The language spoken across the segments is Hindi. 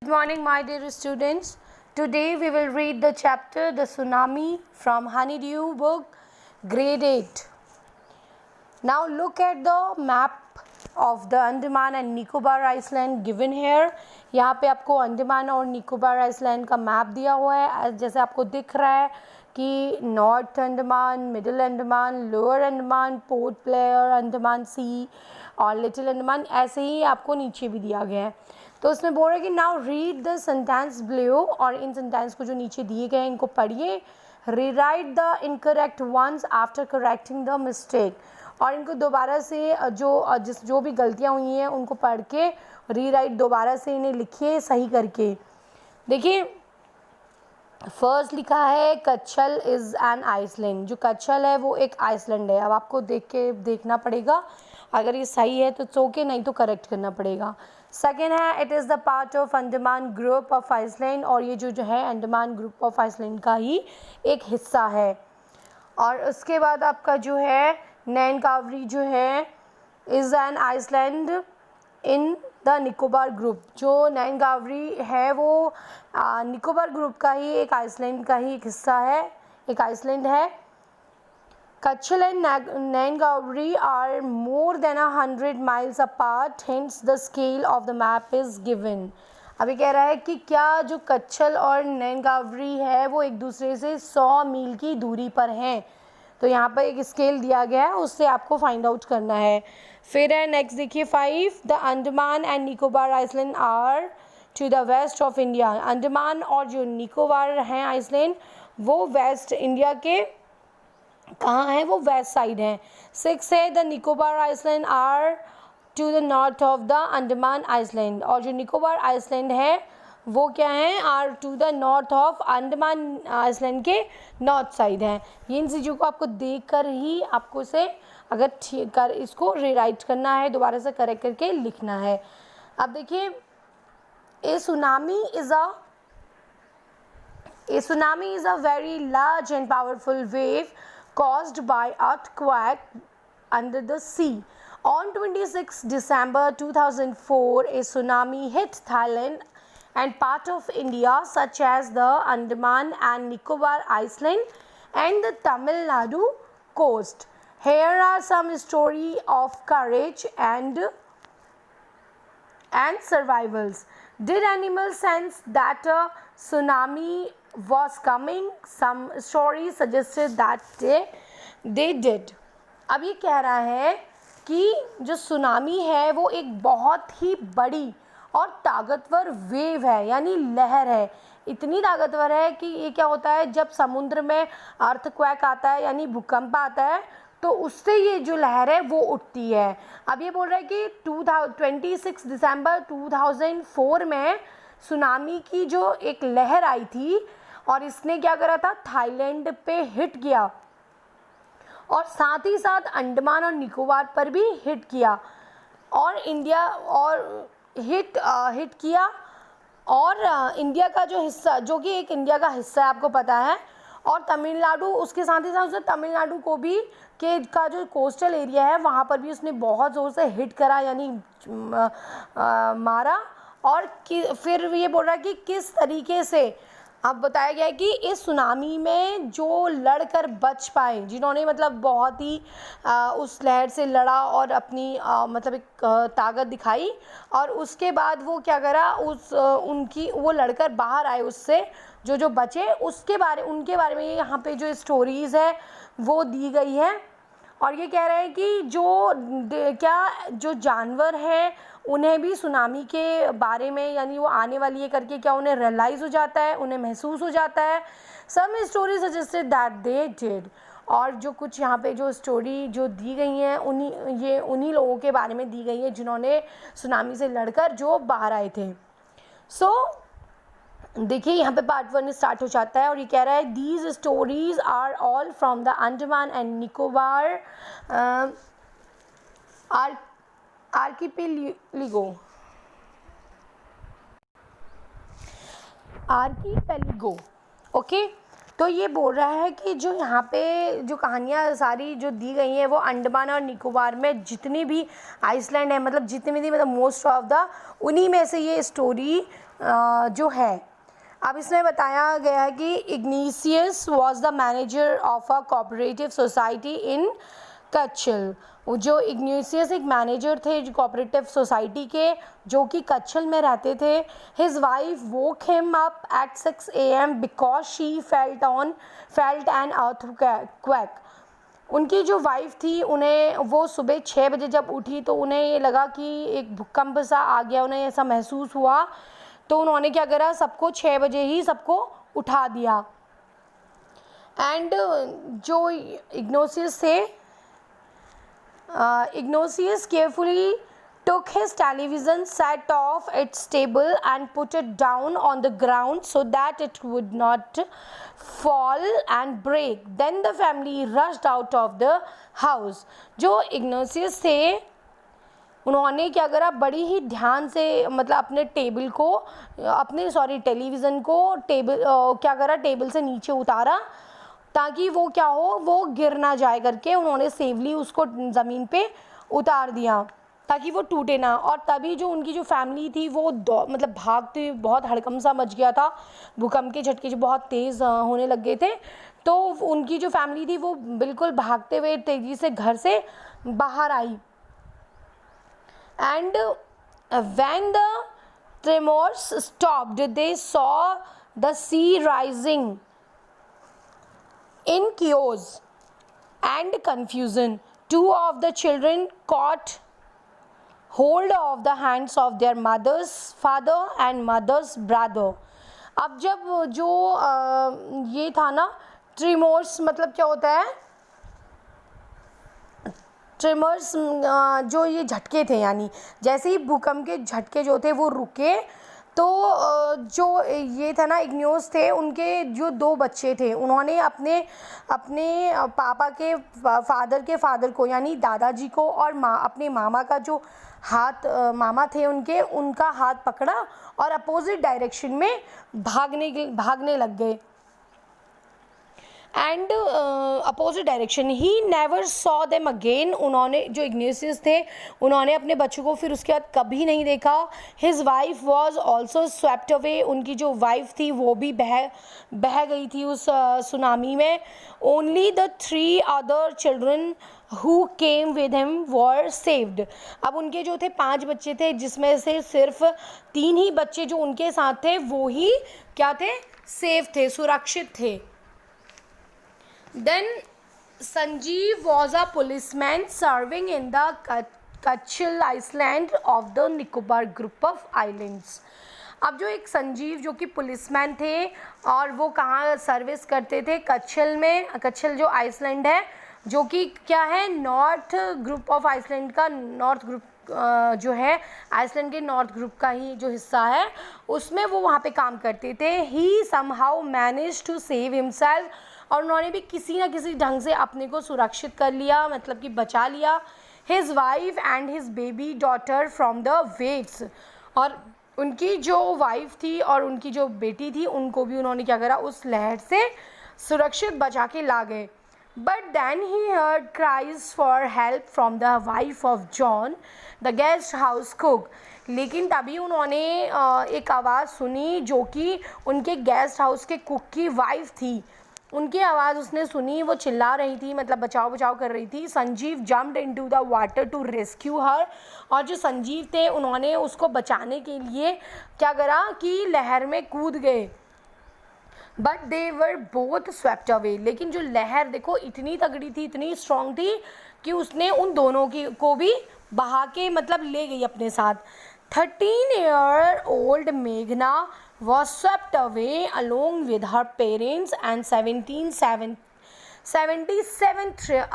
Good morning, my dear students. Today we will read the chapter The Tsunami from Honeydew book, Grade 8. Now look at the map of the Andaman and Nicobar Island given here. यहाँ पे आपको अंडमान और निकोबार आइसलैंड का मैप दिया हुआ है. जैसे आपको दिख रहा है कि north Andaman, middle Andaman, lower Andaman, Port Blair, Andaman sea और लिटिल अंडमान, ऐसे ही आपको नीचे भी दिया गया है. तो उसमें बोल रहा है कि now read the sentence below, और इन सेंटेंस को जो नीचे दिए गए हैं इनको पढ़िए. Rewrite the incorrect ones after correcting the mistake, और इनको दोबारा से जो भी गलतियाँ हुई हैं उनको पढ़ के रीराइट दोबारा से इन्हें लिखिए सही करके. देखिए फर्स्ट लिखा है कच्छल इज़ एन आइसलैंड. जो कच्छल है वो एक आइसलैंड है. अब आपको देखना पड़ेगा, अगर ये सही है तो ओके, नहीं तो करेक्ट करना पड़ेगा. सेकेंड है it is the part of Andaman group of island, और ये जो है अंडमान ग्रुप ऑफ आइसलैंड का ही एक हिस्सा है. और उसके बाद आपका जो है नैनकावरी जो है is an island in the Nicobar group. जो नैनकावरी है वो निकोबार ग्रुप का ही एक आइसलैंड का ही एक हिस्सा है, एक आइसलैंड है. Kachal and Nangavri are more than 100 miles apart, hence the scale of the map is given. अभी कह रहा है कि क्या जो कच्छल और नैनगावरी है वो एक दूसरे से 100 मील की दूरी पर हैं. तो यहाँ पर एक स्केल दिया गया है, उससे आपको फाइंड आउट करना है. फिर है नेक्स्ट देखिए 5. The Andaman and Nicobar island are to the west of India. Andaman और जो निकोबार हैं आइसलैंड वो वेस्ट इंडिया के कहाँ है, वो वेस्ट साइड है. 6 है the Nicobar island are to the north of the Andaman island, और जो निकोबार आइसलैंड है वो क्या है, are to the north of Andaman island के नॉर्थ साइड है. इन चीज़ों को आपको देख कर ही आपको से अगर ठीक कर इसको रीराइट करना है, दोबारा से करेक्ट करके लिखना है. अब देखिए a tsunami is a very large and powerful wave caused by earthquake under the sea. On 26 December 2004, a tsunami hit Thailand and part of India such as the Andaman and Nicobar Island and the Tamil Nadu coast. Here are some stories of courage and survivals. Did animals sense that a tsunami was coming? Some stories suggested that they did. अब ये कह रहा है कि जो सुनामी है वो एक बहुत ही बड़ी और ताकतवर वेव है, यानी लहर है. इतनी ताकतवर है कि ये क्या होता है, जब समुद्र में अर्थक्वेक आता है यानी भूकंप आता है तो उससे ये जो लहर है वो उठती है. अब ये बोल रहा है कि 26 दिसंबर 2004 में सुनामी की जो एक लहर आई थी और इसने क्या करा था, थाईलैंड पे हिट किया और साथ ही साथ अंडमान और निकोबार पर भी हिट किया और इंडिया और हिट किया. और इंडिया का जो हिस्सा, जो कि एक इंडिया का हिस्सा है आपको पता है, और तमिलनाडु उसके साथ ही साथ उसने तमिलनाडु को भी का जो कोस्टल एरिया है वहाँ पर भी उसने बहुत ज़ोर से हिट करा यानी मारा. और फिर ये बोल रहा है कि किस तरीके से अब बताया गया है कि इस सुनामी में जो लड़कर बच पाए, जिन्होंने मतलब बहुत ही उस लहर से लड़ा और अपनी मतलब एक ताकत दिखाई, और उसके बाद वो क्या करा, उनकी वो लड़कर बाहर आए उससे, जो बचे उनके बारे में यहाँ पे जो स्टोरीज़ है वो दी गई है. और ये कह रहे हैं कि जो जानवर हैं उन्हें भी सुनामी के बारे में यानी वो आने वाली है करके क्या उन्हें रियलाइज़ हो जाता है, उन्हें महसूस हो जाता है. Some story suggested that they did. और जो कुछ यहाँ पे जो स्टोरी जो दी गई हैं उन्हीं लोगों के बारे में दी गई है जिन्होंने सुनामी से लड़कर जो बाहर आए थे. देखिए यहाँ पे पार्ट 1 स्टार्ट हो जाता है और ये कह रहा है these stories are all from the Andaman and Nicobar archipelago. Okay, तो ये बोल रहा है कि जो यहाँ पे जो कहानियाँ सारी जो दी गई हैं वो अंडमान और निकोबार में जितनी भी आइसलैंड है, मतलब जितनी भी, मतलब मोस्ट ऑफ द उन्हीं में से ये स्टोरी जो है। अब इसमें बताया गया है कि Ignatius was the manager of a cooperative society in Katchal. जो इग्नेशियस एक मैनेजर थे जो कोऑपरेटिव सोसाइटी के, जो कि कच्छल में रहते थे। His wife woke him up at 6 AM because she felt an earthquake. उनकी जो वाइफ थी, उन्हें वो सुबह 6 बजे जब उठी तो उन्हें ये लगा कि एक भूकंप सा आ गया, उन्हें ऐसा महसूस हुआ। तो उन्होंने क्या करा, सबको 6 बजे ही सबको उठा दिया। एंड जो इग्नेशियस थे, Ignatius carefully took his television set off its table and put it down on the ground so that it would not fall and break. Then the family rushed out of the house. जो Ignatius थे, उन्होंने क्या करा, बड़ी ही ध्यान से मतलब अपने टेबल को, टेलीविज़न को क्या करा, टेबल से नीचे उतारा ताकि वो क्या हो, वो गिर ना जाए करके उन्होंने सेवली उसको ज़मीन पे उतार दिया ताकि वो टूटे ना। और तभी जो उनकी जो फैमिली थी वो मतलब भागते, बहुत हड़कंप सा मच गया था, भूकंप के झटके जो बहुत तेज़ होने लग गए थे। तो उनकी जो फैमिली थी वो बिल्कुल भागते हुए तेज़ी से घर से बाहर आई। And when the tremors stopped they saw the sea rising in chaos and confusion. Two of the children caught hold of the hands of their mother's father and mother's brother. अब जब जो ये था ना, ट्रिमोर्स मतलब क्या होता है, ट्रिमर्स जो ये झटके थे, यानी जैसे ही भूकंप के झटके जो थे वो रुके तो जो ये था ना, इग्नेशियस थे, उनके जो 2 बच्चे थे, उन्होंने अपने पापा के फादर को यानी दादाजी को और अपने मामा का जो हाथ, मामा थे उनका हाथ पकड़ा और अपोजिट डायरेक्शन में भागने लग गए। And opposite direction, he never saw them again. उन्होंने जो इग्नेशियस थे उन्होंने अपने बच्चों को फिर उसके बाद कभी नहीं देखा। His wife was also swept away. उनकी जो वाइफ थी वो भी बह गई थी उस सुनामी में। Only the 3 other children who came with him were saved. अब उनके जो थे 5 बच्चे थे, जिसमें से सिर्फ 3 ही बच्चे जो उनके साथ थे वो ही क्या थे, सेफ थे, सुरक्षित थे। Then Sanjeev was a policeman serving in the Kachil Island of the Nicobar group of islands. अब जो एक संजीव जो कि पुलिसमैन थे और वो कहाँ सर्विस करते थे, कच्छल में। कच्छल जो आइसलैंड है जो कि क्या है, नॉर्थ ग्रुप ऑफ आइसलैंड का, नॉर्थ ग्रुप जो है आइसलैंड के नॉर्थ ग्रुप का ही जो हिस्सा है उसमें वो वहाँ पे काम करते थे। He somehow manage to save himself. और उन्होंने भी किसी न किसी ढंग से अपने को सुरक्षित कर लिया, मतलब कि बचा लिया। His wife and his baby daughter from the waves. और उनकी जो वाइफ थी और उनकी जो बेटी थी उनको भी उन्होंने क्या करा, उस लहर से सुरक्षित बचा के ला गए। But then he heard cries for help from the wife of John the guest house cook. लेकिन तभी उन्होंने एक आवाज़ सुनी जो कि उनके गेस्ट हाउस के कुक की वाइफ थी। उनकी आवाज़ उसने सुनी, वो चिल्ला रही थी, मतलब बचाव कर रही थी। Sanjeev jumped into the water to rescue her. और जो संजीव थे उन्होंने उसको बचाने के लिए क्या करा कि लहर में कूद गए। But they were both swept away. लेकिन जो लहर देखो इतनी तगड़ी थी, इतनी स्ट्रॉन्ग थी कि उसने उन दोनों को भी बहा के मतलब ले गई अपने साथ। 13-year-old मेघना was swept away along with her parents and 77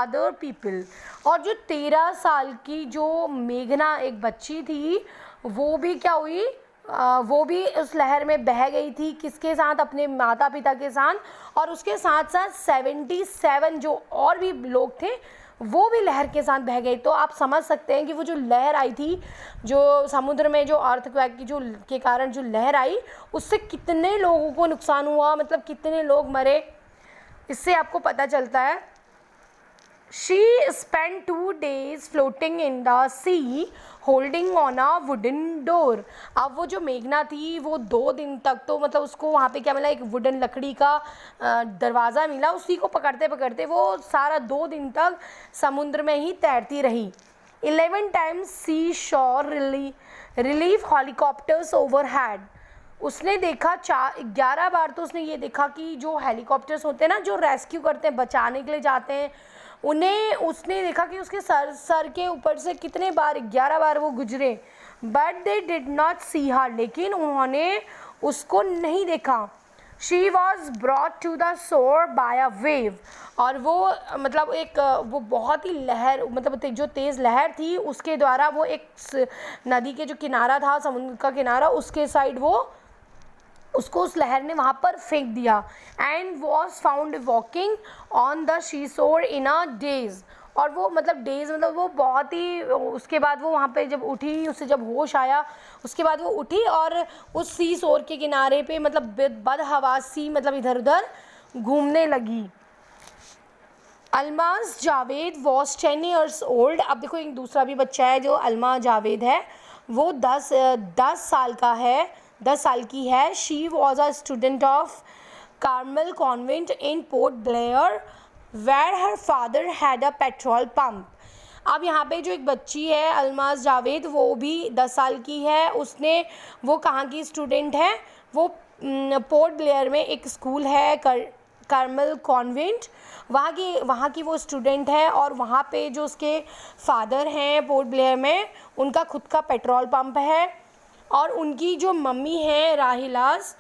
other people. और जो 13 साल की जो मेघना एक बच्ची थी वो भी क्या हुई, वो भी उस लहर में बह गई थी। किसके साथ, अपने माता पिता के साथ। और उसके साथ साथ 77 जो और भी लोग थे वो भी लहर के साथ बह गए। तो आप समझ सकते हैं कि वो जो लहर आई थी, जो समुद्र में जो अर्थक्वेक की जो के कारण जो लहर आई, उससे कितने लोगों को नुकसान हुआ, मतलब कितने लोग मरे। इससे आपको पता चलता है। She spent 2 days floating in the sea holding on a wooden door। अब वो जो मेघना थी वो 2 दिन तक तो मतलब उसको वहाँ पे क्या मिला, एक वुडन लकड़ी का दरवाज़ा मिला, उसी को पकड़ते पकड़ते वो सारा 2 दिन तक समुद्र में ही तैरती रही। 11 times sea shore relief helicopters overhead। उसने देखा 11 बार तो उसने ये देखा कि जो हेलीकॉप्टर्स होते हैं ना, जो रेस्क्यू करते हैं, बचाने के लिए जाते हैं, उन्हें उसने देखा कि उसके सर के ऊपर से कितने बार 11 बार वो गुजरे। But they did not see her, लेकिन उन्होंने उसको नहीं देखा। She was brought to the shore by a wave. और वो मतलब एक वो बहुत ही लहर, मतलब जो तेज़ लहर थी उसके द्वारा वो एक नदी के जो किनारा था, समुद्र का किनारा, उसके साइड वो उसको उस लहर ने वहाँ पर फेंक दिया। And was found walking on the she शोर इन अ डेज। और वो मतलब डेज मतलब वो बहुत ही, उसके बाद वो वहाँ पे जब उठी, उसे जब होश आया उसके बाद वो उठी और उस सी शोर के किनारे पे मतलब बदहवास सी मतलब इधर उधर घूमने लगी। Almaz Javed was 10 years old। अब देखो एक दूसरा भी बच्चा है जो अलमा जावेद है, वो 10 साल का है, 10 साल की है। She was a student of Carmel convent in Port Blair where her father had a petrol pump. अब यहाँ पे जो एक बच्ची है अलमाज जावेद, वो भी 10 साल की है। उसने, वो कहाँ की स्टूडेंट है, वो पोर्ट ब्लेयर में एक स्कूल है कार्मल कॉन्वेंट, वहाँ की वो स्टूडेंट है। और वहाँ पे जो उसके फादर हैं पोर्ट ब्लेयर में, उनका खुद का पेट्रोल पंप है। और उनकी जो मम्मी है Rahilas,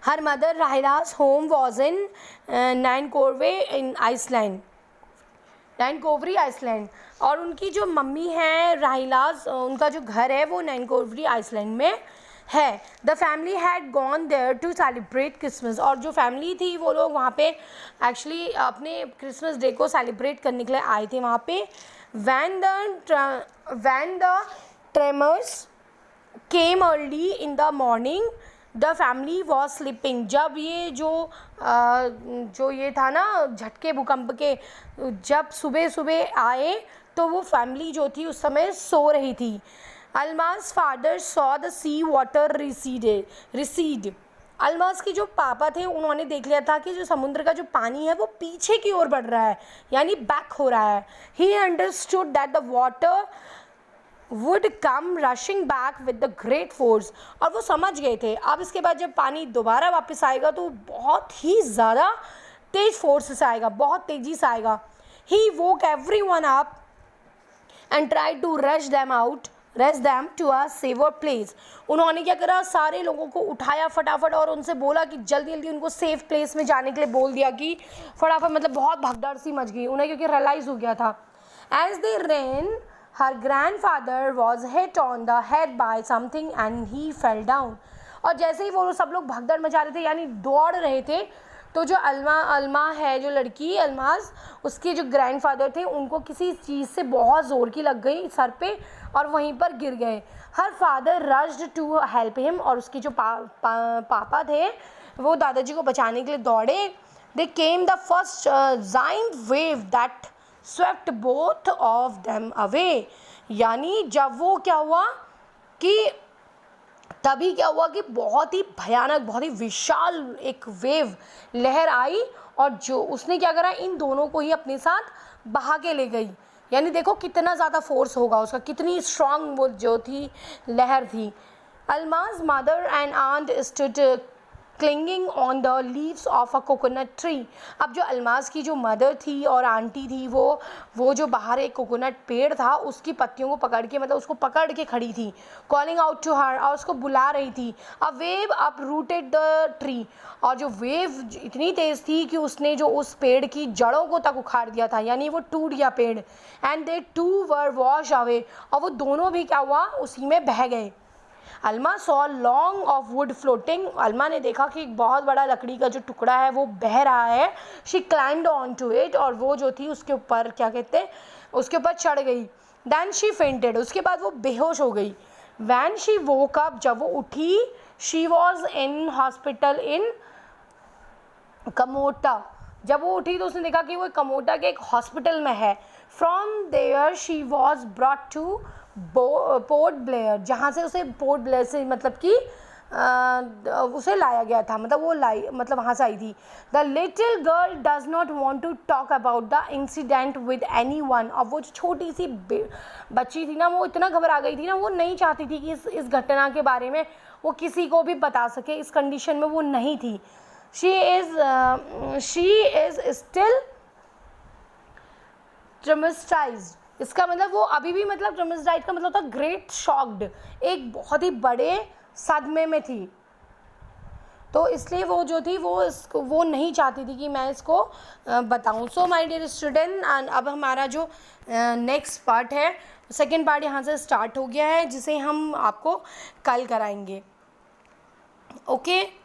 her mother Rahilas home was in Nancowry in island, Nancowry island. और उनकी जो मम्मी है राहिलास, उनका जो घर है वो नैनकोवरी आइसलैंड में है। The family had gone there to celebrate Christmas. और जो फैमिली थी वो लोग वहाँ पे एक्चुअली अपने क्रिसमस डे को सेलिब्रेट करने के लिए आए थे वहाँ पे। When the tremors came early in the morning the family was sleeping. जब ये जो ये था ना झटके भूकंप के, जब सुबह सुबह आए तो वो फैमिली जो थी उस समय सो रही थी। Almaz father saw the sea water recede. Almaz के जो पापा थे उन्होंने देख लिया था कि जो समुद्र का जो पानी है वो पीछे की ओर बढ़ रहा है, यानी बैक हो रहा है। He understood that the water would come rushing back with the great force. और वो समझ गए थे अब इसके बाद जब पानी दोबारा वापस आएगा तो बहुत ही ज़्यादा तेज फोर्स से आएगा, बहुत तेज़ी से आएगा। He woke everyone up and try to rush them to a safer place. उन्होंने क्या करा, सारे लोगों को उठाया फटाफट और उनसे बोला कि जल्दी जल्दी उनको सेफ प्लेस में जाने के लिए बोल दिया कि फटाफट, मतलब बहुत भगदड़ सी मच गई उन्हें क्योंकि रियलाइज़ हो गया था। As they ran her grandfather was hit on the head by something and he fell down. और जैसे ही वो सब लोग भगदड़ मचा रहे थे यानी दौड़ रहे थे, तो जो अलमा है जो लड़की अलमाज, उसके जो ग्रैंडफादर थे उनको किसी चीज़ से बहुत ज़ोर की लग गई सर पे और वहीं पर गिर गए। Her father rushed to help him. और उसके जो पापा थे वो दादाजी को बचाने के लिए दौड़े। They came the first giant wave that swept both of them away. यानी जब वो क्या हुआ कि तभी क्या हुआ कि बहुत ही भयानक, बहुत ही विशाल एक वेव लहर आई और जो उसने क्या करा, इन दोनों को ही अपने साथ बहा के ले गई। यानी देखो कितना ज़्यादा फोर्स होगा उसका, कितनी स्ट्रांग वो जो थी लहर थी। Almaz mother and aunt stood clinging on the leaves of a coconut tree. अब जो अलमाज की जो मदर थी और आंटी थी वो जो बाहर एक कोकोनट पेड़ था उसकी पत्तियों को पकड़ के, मतलब उसको पकड़ के खड़ी थी। कॉलिंग आउट टू हर, और उसको बुला रही थी। A wave up rooted the tree. और जो वेव इतनी तेज़ थी कि उसने जो उस पेड़ की जड़ों को तक उखाड़ दिया था, यानी वो टूट गया पेड़। And they too were wash away, और वो दोनों भी क्या हुआ, उसी में बह गए। अलमा सॉ लॉन्ग ऑफ वुड फ्लोटिंग। अलमा ने देखा कि एक बहुत बड़ा लकड़ी का जो टुकड़ा है वो बह रहा है। She climbed on to it, और वो जो थी उसके ऊपर क्या कहते हैं, उसके ऊपर चढ़ गई। देन शी फेंटेड, उसके बाद वो बेहोश हो गई। वैन शी वोक अप, जब वो उठी, she was in hospital in Kamorta. जब वो उठी तो उसने देखा कि वो कमोटा के एक हॉस्पिटल में है. From there she was brought to Port Blair, जहाँ से उसे पोर्ट ब्लेयर से मतलब कि उसे लाया गया था, मतलब वो मतलब वहाँ से आई थी. The little girl does not want to talk about the incident with any one. अब वो जो छोटी सी बच्ची थी ना, वो इतना घबरा गई थी ना, वो नहीं चाहती थी कि इस घटना के बारे में वो किसी को भी बता सके. इस कंडीशन में वो नहीं थी. She is still traumatised. इसका मतलब वो अभी भी, मतलब ट्रॉमेटाइज्ड का मतलब था ग्रेट शॉक्ड, एक बहुत ही बड़े सदमे में थी. तो इसलिए वो जो थी वो नहीं चाहती थी कि मैं इसको बताऊं. सो माय डियर स्टूडेंट, अब हमारा जो नेक्स्ट पार्ट है, सेकेंड पार्ट यहाँ से स्टार्ट हो गया है, जिसे हम आपको कल कराएंगे. ओके.